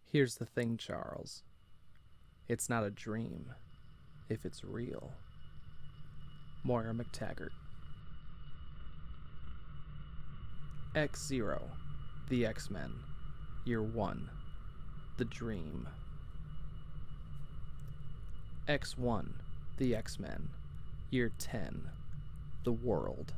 Here's the thing, Charles. It's not a dream if it's real. Moira McTaggart. X-Zero, The X-Men, Year 1, The Dream. X-1, The X-Men, Year 10, The World.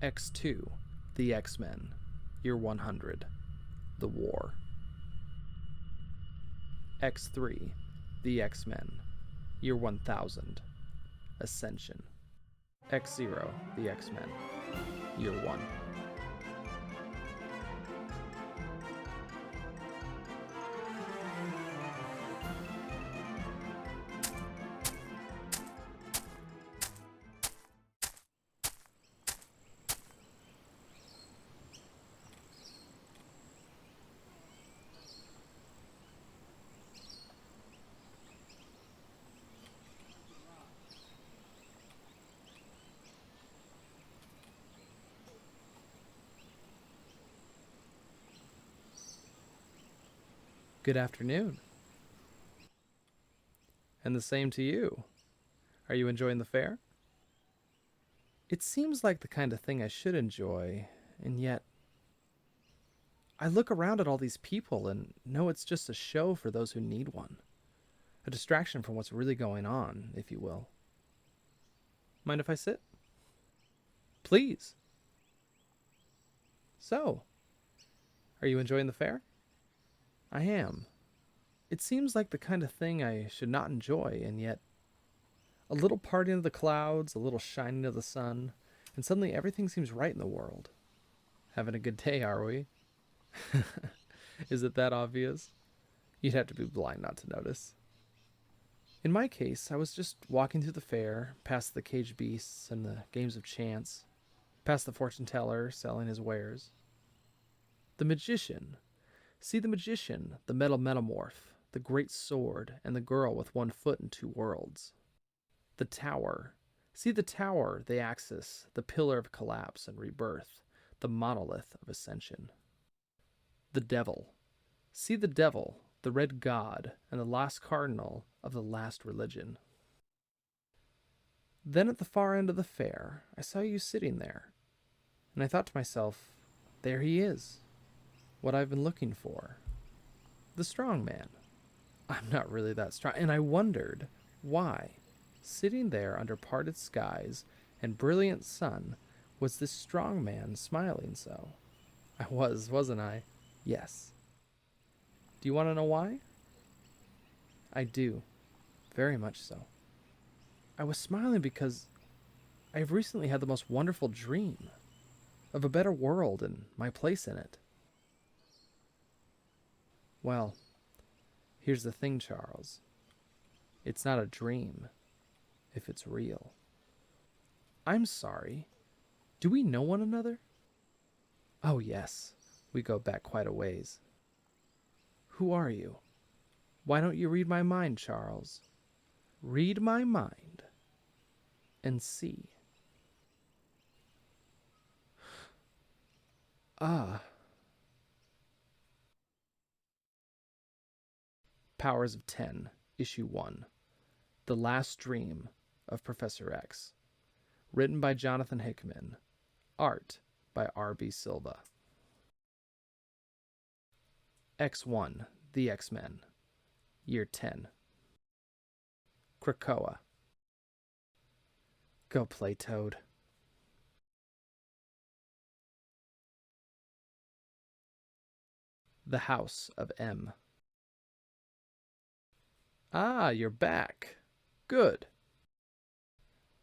X-2, The X-Men, Year 100, The War. X-3, The X-Men, Year 1000, Ascension. X-Zero, The X-Men, Year 1. Good afternoon. And the same to you. Are you enjoying the fair? It seems like the kind of thing I should enjoy, and yet I look around at all these people and know it's just a show for those who need one. A distraction from what's really going on, if you will. Mind if I sit? Please. So, are you enjoying the fair? I am. It seems like the kind of thing I should not enjoy, and yet a little parting of the clouds, a little shining of the sun, and suddenly everything seems right in the world. Having a good day, are we? Is it that obvious? You'd have to be blind not to notice. In my case, I was just walking through the fair, past the caged beasts and the games of chance, past the fortune teller selling his wares. The magician. See the magician, the metal metamorph, the great sword, and the girl with 1 foot in 2 worlds. The tower. See the tower, the axis, the pillar of collapse and rebirth, the monolith of ascension. The devil. See the devil, the red god, and the last cardinal of the last religion. Then at the far end of the fair, I saw you sitting there, and I thought to myself, there he is. What I've been looking for. The strong man. I'm not really that strong, and I wondered why, sitting there under parted skies and brilliant sun, was this strong man smiling so? I was, wasn't I? Yes. Do you want to know why? I do. Very much so. I was smiling because I have recently had the most wonderful dream of a better world and my place in it. Well, here's the thing, Charles. It's not a dream if it's real. I'm sorry. Do we know one another? Oh, yes. We go back quite a ways. Who are you? Why don't you read my mind, Charles? Read my mind and see. Ah. Powers of 10, Issue 1. The Last Dream of Professor X. Written by Jonathan Hickman. Art by R.B. Silva. X-1, The X-Men. Year 10. Krakoa. Go play, Toad. The House of M. Ah, you're back. Good.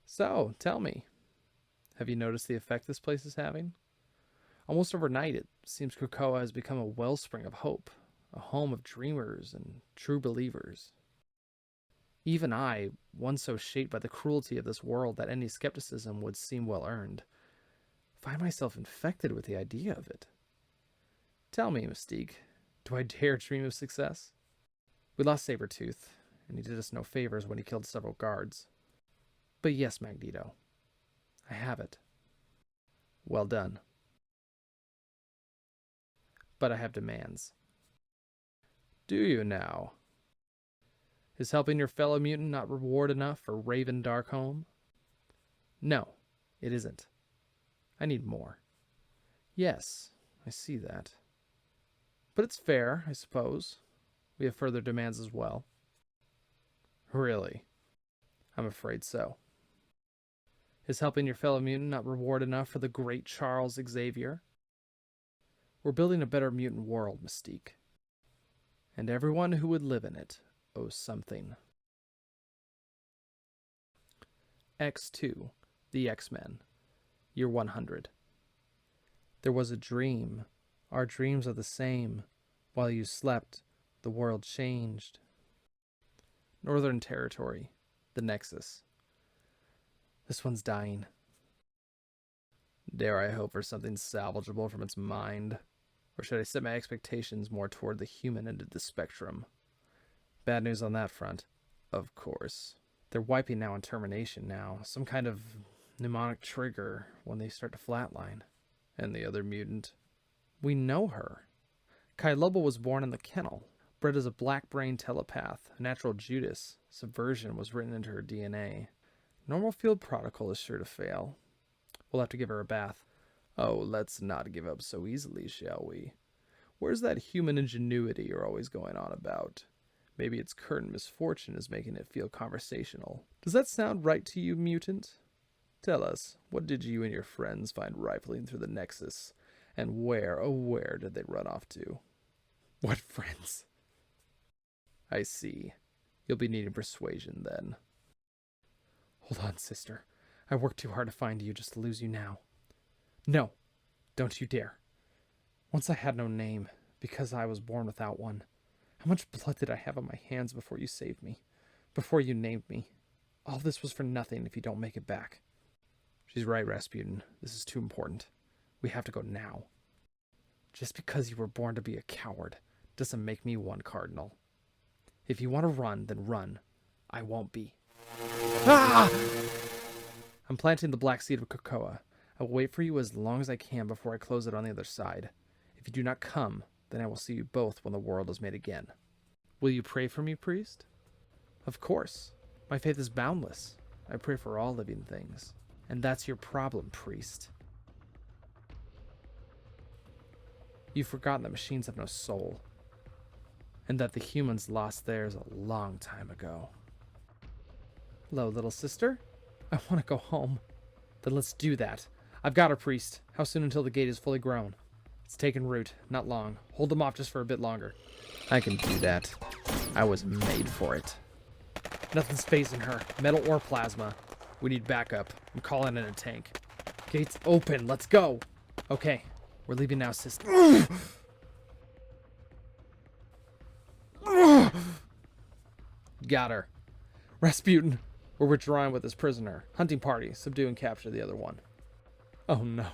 So, tell me, have you noticed the effect this place is having? Almost overnight, it seems Krakoa has become a wellspring of hope, a home of dreamers and true believers. Even I, once so shaped by the cruelty of this world that any skepticism would seem well earned, find myself infected with the idea of it. Tell me, Mystique, do I dare dream of success? We lost Sabretooth, and he did us no favors when he killed several guards. But yes, Magneto, I have it. Well done. But I have demands. Do you now? Is helping your fellow mutant not reward enough for Raven Darkholme? No, it isn't. I need more. Yes, I see that. But it's fair, I suppose. We have further demands as well. Really? I'm afraid so. Is helping your fellow mutant not reward enough for the great Charles Xavier? We're building a better mutant world, Mystique. And everyone who would live in it owes something. X2, the X-Men, year 100. There was a dream. Our dreams are the same. While you slept, the world changed. Northern Territory, the Nexus. This one's dying. Dare I hope for something salvageable from its mind? Or should I set my expectations more toward the human end of the spectrum? Bad news on that front, of course. They're wiping now on termination now. Some kind of mnemonic trigger when they start to flatline. And the other mutant. We know her. Kai Lobo was born in the kennel. Bred as a black-brained telepath, a natural Judas. Subversion was written into her DNA. Normal field protocol is sure to fail. We'll have to give her a bath. Oh, let's not give up so easily, shall we? Where's that human ingenuity you're always going on about? Maybe its current misfortune is making it feel conversational. Does that sound right to you, mutant? Tell us, what did you and your friends find rifling through the Nexus? And where, oh where, did they run off to? What friends? I see. You'll be needing persuasion then. Hold on, sister. I worked too hard to find you just to lose you now. No, don't you dare. Once I had no name, because I was born without one. How much blood did I have on my hands before you saved me? Before you named me? All this was for nothing if you don't make it back. She's right, Rasputin. This is too important. We have to go now. Just because you were born to be a coward doesn't make me one cardinal. If you want to run, then run. I won't be. Ah! I'm planting the black seed of Krakoa. I will wait for you as long as I can before I close it on the other side. If you do not come, then I will see you both when the world is made again. Will you pray for me, priest? Of course. My faith is boundless. I pray for all living things. And that's your problem, priest. You've forgotten that machines have no soul. And that the humans lost theirs a long time ago. Hello, little sister. I want to go home. Then let's do that. I've got her, priest. How soon until the gate is fully grown? It's taken root. Not long. Hold them off just for a bit longer. I can do that. I was made for it. Nothing's phasing her. Metal or plasma. We need backup. I'm calling in a tank. Gates open. Let's go. Okay. We're leaving now, sister. Got her. Rasputin. We're withdrawing with this prisoner. Hunting party. Subdue and capture the other one. Oh no.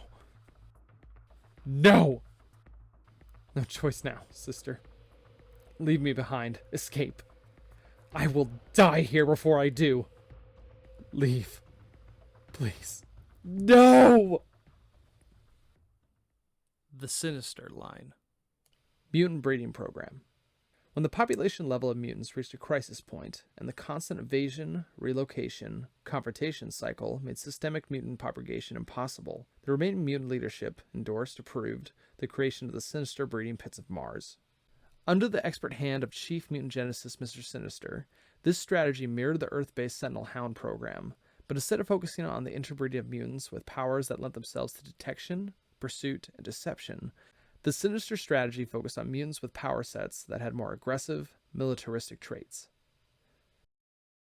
No! No choice now, sister. Leave me behind. Escape. I will die here before I do. Leave. Please. No! The Sinister Line. Mutant breeding program. When the population level of mutants reached a crisis point, and the constant evasion, relocation, confrontation cycle made systemic mutant propagation impossible, the remaining mutant leadership endorsed, approved, the creation of the Sinister breeding pits of Mars. Under the expert hand of Chief Mutant Geneticist Mr. Sinister, this strategy mirrored the Earth-based Sentinel Hound program, but instead of focusing on the interbreeding of mutants with powers that lent themselves to detection, pursuit, and deception, the Sinister strategy focused on mutants with power sets that had more aggressive, militaristic traits.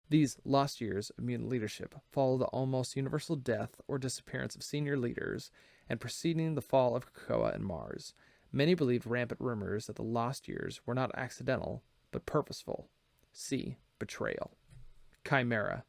These lost years of mutant leadership followed the almost universal death or disappearance of senior leaders and preceding the fall of Krakoa and Mars. Many believed rampant rumors that the lost years were not accidental, but purposeful. See betrayal. Chimera.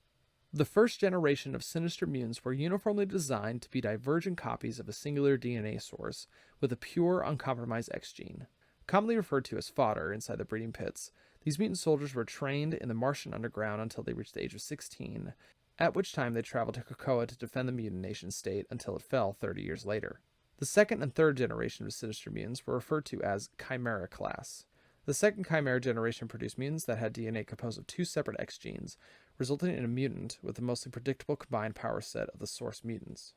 The first generation of sinister mutants were uniformly designed to be divergent copies of a singular DNA source with a pure, uncompromised X gene. Commonly referred to as fodder inside the breeding pits, these mutant soldiers were trained in the Martian underground until they reached the age of 16, at which time they traveled to Krakoa to defend the mutant nation state until it fell 30 years later. The second and third generation of sinister mutants were referred to as Chimera class. The second Chimera generation produced mutants that had DNA composed of two separate X genes, resulting in a mutant with the mostly predictable combined power set of the source mutants.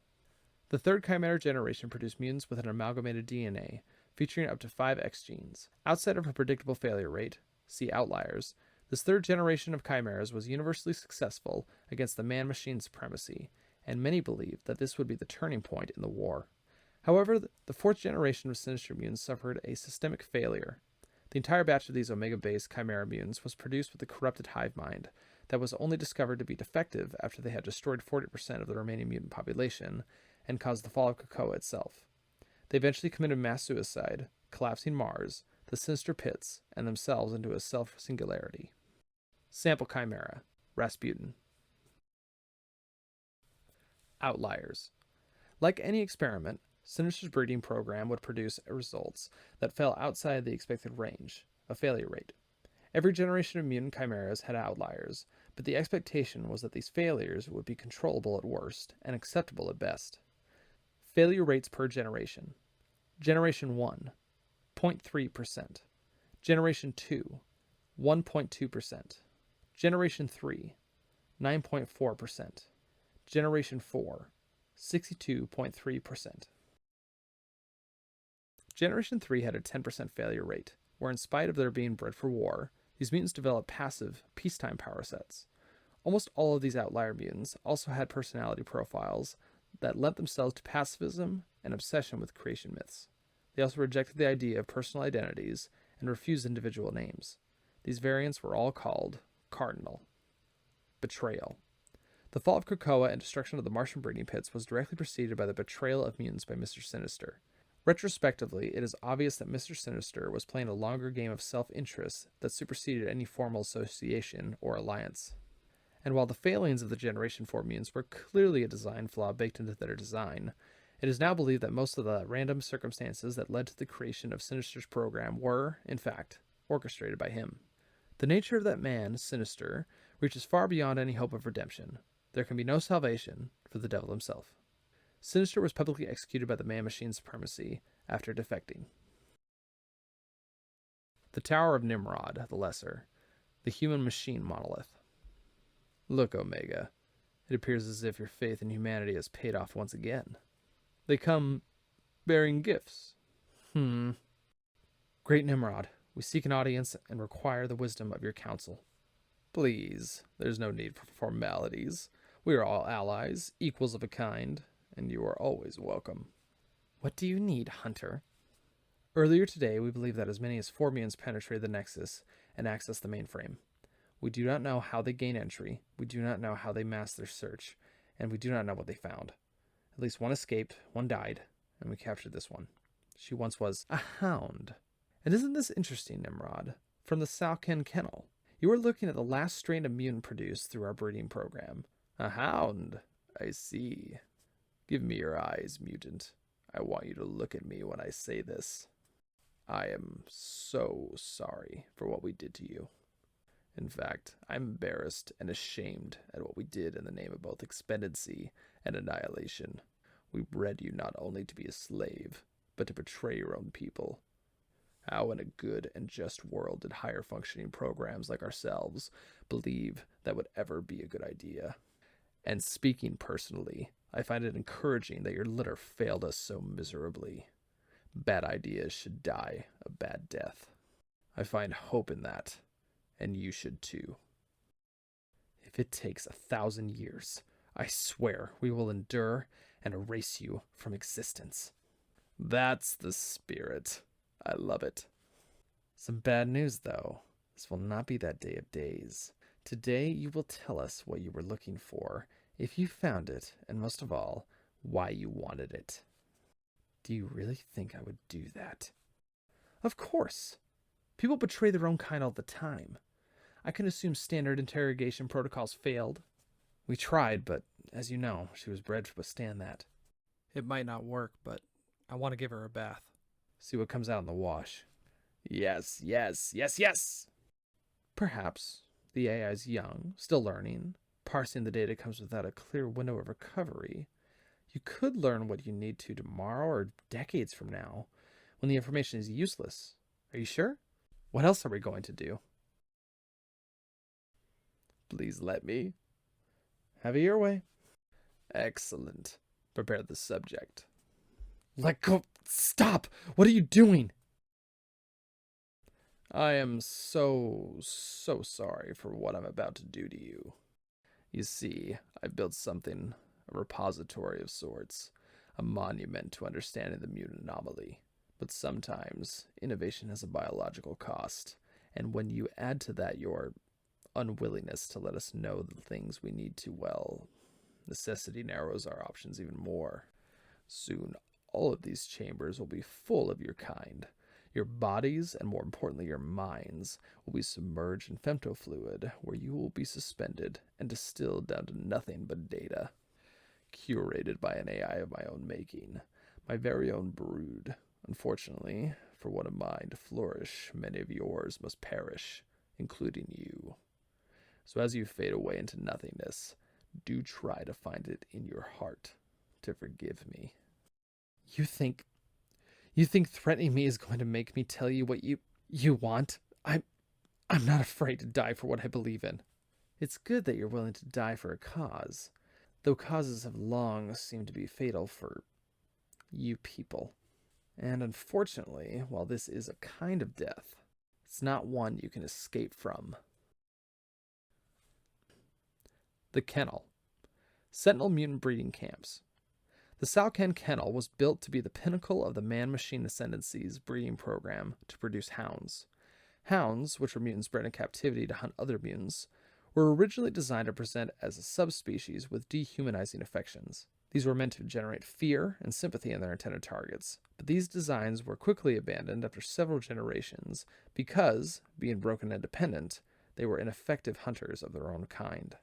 The third Chimera generation produced mutants with an amalgamated DNA, featuring up to 5 X genes. Outside of a predictable failure rate, see outliers, this third generation of chimeras was universally successful against the man-machine supremacy, and many believed that this would be the turning point in the war. However, the fourth generation of sinister mutants suffered a systemic failure. The entire batch of these Omega-based chimera mutants was produced with a corrupted hive mind that was only discovered to be defective after they had destroyed 40% of the remaining mutant population and caused the fall of Krakoa itself. They eventually committed mass suicide, collapsing Mars, the sinister pits, and themselves into a self-singularity. Sample Chimera, Rasputin. Outliers. Like any experiment, Sinister's breeding program would produce results that fell outside the expected range, a failure rate. Every generation of mutant chimeras had outliers, but the expectation was that these failures would be controllable at worst and acceptable at best. Failure rates per generation. Generation 1, 0.3%. Generation 2, 1.2%. Generation 3, 9.4%. Generation 4, 62.3%. Generation 3 had a 10% failure rate, where in spite of their being bred for war, these mutants developed passive, peacetime power sets. Almost all of these outlier mutants also had personality profiles that lent themselves to pacifism and obsession with creation myths. They also rejected the idea of personal identities and refused individual names. These variants were all called Cardinal. Betrayal. The fall of Krakoa and destruction of the Martian breeding pits was directly preceded by the betrayal of mutants by Mr. Sinister. Retrospectively, it is obvious that Mr. Sinister was playing a longer game of self-interest that superseded any formal association or alliance. And while the failings of the Generation 4 mutants were clearly a design flaw baked into their design, it is now believed that most of the random circumstances that led to the creation of Sinister's program were, in fact, orchestrated by him. The nature of that man, Sinister, reaches far beyond any hope of redemption. There can be no salvation for the devil himself. Sinister was publicly executed by the man-machine supremacy after defecting. The Tower of Nimrod, the Lesser, the human-machine monolith. Look, Omega, it appears as if your faith in humanity has paid off once again. They come bearing gifts. Great Nimrod, we seek an audience and require the wisdom of your counsel. Please, there's no need for formalities. We are all allies, equals of a kind, and you are always welcome. What do you need, Hunter? Earlier today, we believe that as many as 4 mutants penetrated the Nexus and accessed the mainframe. We do not know how they gained entry, we do not know how they masked their search, and we do not know what they found. At least one escaped, one died, and we captured this one. She once was a hound. And isn't this interesting, Nimrod? From the Salken Kennel. You are looking at the last strain of mutant produced through our breeding program. A hound, I see. Give me your eyes, mutant. I want you to look at me when I say this. I am so sorry for what we did to you. In fact, I'm embarrassed and ashamed at what we did in the name of both expendency and annihilation. We bred you not only to be a slave, but to betray your own people. How in a good and just world did higher functioning programs like ourselves believe that would ever be a good idea? And speaking personally, I find it encouraging that your litter failed us so miserably. Bad ideas should die a bad death. I find hope in that, and you should too. If it takes 1,000 years, I swear we will endure and erase you from existence. That's the spirit. I love it. Some bad news, though. This will not be that day of days. Today you will tell us what you were looking for, if you found it, and most of all, why you wanted it. Do you really think I would do that? Of course. People betray their own kind all the time. I can assume standard interrogation protocols failed. We tried, but as you know, she was bred to withstand that. It might not work, but I want to give her a bath. See what comes out in the wash. Yes, yes, yes, yes! Perhaps. The AI is young, still learning. Parsing the data comes without a clear window of recovery. You could learn what you need to tomorrow or decades from now, when the information is useless. Are you sure? What else are we going to do? Please let me. Have it your way. Excellent. Prepare the subject. Let go. Stop! What are you doing? I am so sorry for what I'm about to do to you. You see, I built something, a repository of sorts, a monument to understanding the mutant anomaly. But sometimes, innovation has a biological cost, and when you add to that your unwillingness to let us know the things we need to, well, necessity narrows our options even more. Soon, all of these chambers will be full of your kind. Your bodies, and more importantly your minds, will be submerged in femtofluid, where you will be suspended and distilled down to nothing but data. Curated by an AI of my own making, my very own brood. Unfortunately, for one of mine to flourish, many of yours must perish, including you. So as you fade away into nothingness, do try to find it in your heart to forgive me. You think threatening me is going to make me tell you what you want? I'm not afraid to die for what I believe in. It's good that you're willing to die for a cause, though causes have long seemed to be fatal for you people. And unfortunately, while this is a kind of death, it's not one you can escape from. The Kennel. Sentinel mutant breeding camps. The Salken Kennel was built to be the pinnacle of the man-machine ascendancy's breeding program to produce hounds. Hounds, which were mutants bred in captivity to hunt other mutants, were originally designed to present as a subspecies with dehumanizing affections. These were meant to generate fear and sympathy in their intended targets, but these designs were quickly abandoned after several generations because, being broken and dependent, they were ineffective hunters of their own kind.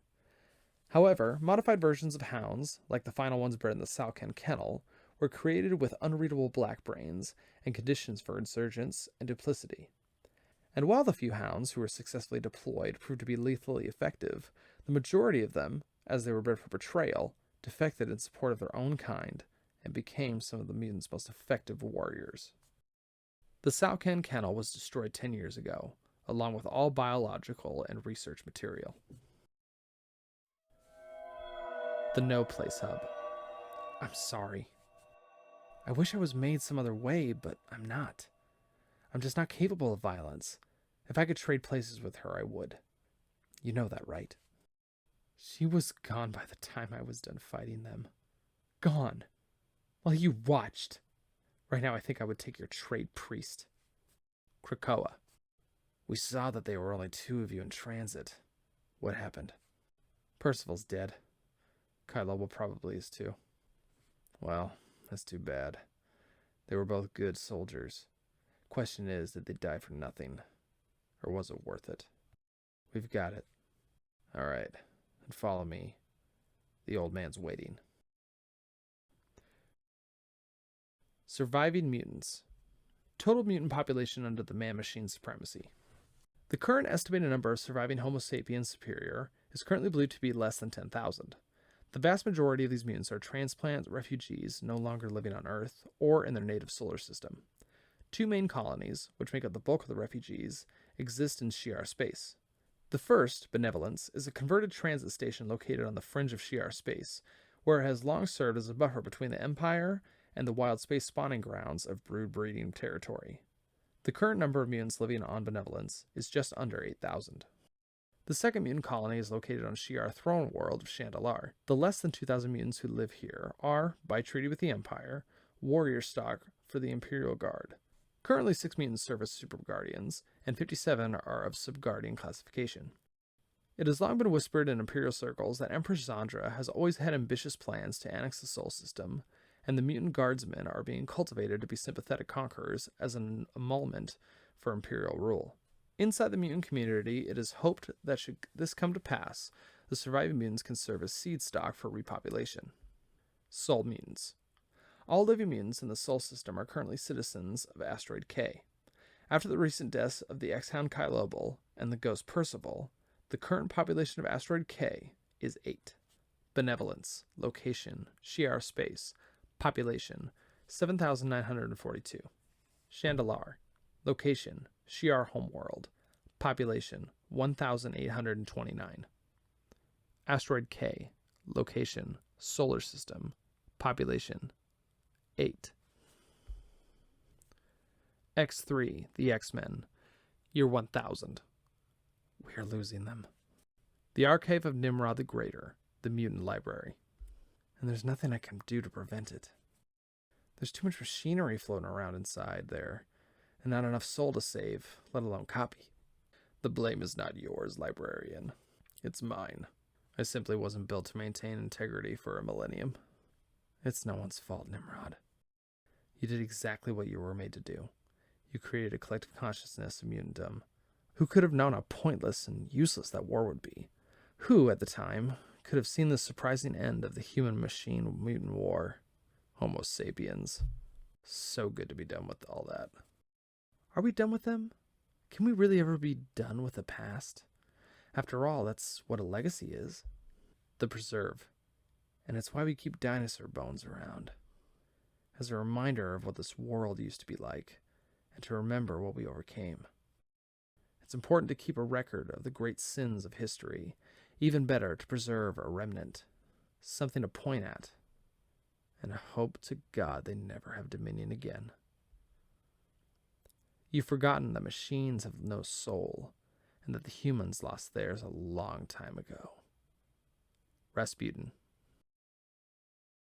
However, modified versions of hounds, like the final ones bred in the Salken Kennel, were created with unreadable black brains and conditions for insurgence and duplicity. And while the few hounds who were successfully deployed proved to be lethally effective, the majority of them, as they were bred for betrayal, defected in support of their own kind and became some of the mutants' most effective warriors. The Salken Kennel was destroyed 10 years ago, along with all biological and research material. The No Place Hub. I'm sorry. I wish I was made some other way, but I'm not. I'm just not capable of violence. If I could trade places with her, I would. You know that, right? She was gone by the time I was done fighting them. Gone. While you watched. Right now I think I would take your trade priest. Krakoa. We saw that there were only 2 of you in transit. What happened? Percival's dead. Kylo probably is too. Well, that's too bad. They were both good soldiers. Question is, did they die for nothing? Or was it worth it? We've got it. All right, then follow me. The old man's waiting. Surviving mutants. Total mutant population under the man-machine supremacy. The current estimated number of surviving Homo sapiens superior is currently believed to be less than 10,000. The vast majority of these mutants are transplant refugees no longer living on Earth or in their native solar system. 2 main colonies, which make up the bulk of the refugees, exist in Shi'ar space. The first, Benevolence, is a converted transit station located on the fringe of Shi'ar space, where it has long served as a buffer between the Empire and the wild space spawning grounds of brood breeding territory. The current number of mutants living on Benevolence is just under 8,000. The second mutant colony is located on Shi'ar throne world of Chandalar. The less than 2,000 mutants who live here are, by treaty with the Empire, warrior stock for the Imperial Guard. Currently 6 mutants serve as Super Guardians, and 57 are of Sub-Guardian classification. It has long been whispered in Imperial circles that Empress Zandra has always had ambitious plans to annex the Sol System, and the mutant guardsmen are being cultivated to be sympathetic conquerors as an emolument for Imperial rule. Inside the mutant community, it is hoped that should this come to pass, the surviving mutants can serve as seed stock for repopulation. Sol mutants. All living mutants in the Sol system are currently citizens of Asteroid K. After the recent deaths of the X-Hound Kylobel and the Ghost Percival, the current population of Asteroid K is 8. Benevolence. Location. Shi'ar space. Population 7,942. Chandalar. Location. Shi'ar homeworld. Population 1,829. Asteroid K. Location. Solar system. Population 8. X3. The X-Men. Year 1000. We are losing them. The Archive of Nimrod the Greater. The Mutant Library. And there's nothing I can do to prevent it. There's too much machinery floating around inside there, and not enough soul to save, let alone copy. The blame is not yours, librarian. It's mine. I simply wasn't built to maintain integrity for a millennium. It's no one's fault, Nimrod. You did exactly what you were made to do. You created a collective consciousness of mutantdom. Who could have known how pointless and useless that war would be? Who, at the time, could have seen the surprising end of the human-machine mutant war? Homo sapiens. So good to be done with all that. Are we done with them? Can we really ever be done with the past? After all, that's what a legacy is. The preserve. And it's why we keep dinosaur bones around. As a reminder of what this world used to be like, and to remember what we overcame. It's important to keep a record of the great sins of history. Even better, to preserve a remnant. Something to point at. And hope to God they never have dominion again. You've forgotten that machines have no soul, and that the humans lost theirs a long time ago. Rasputin.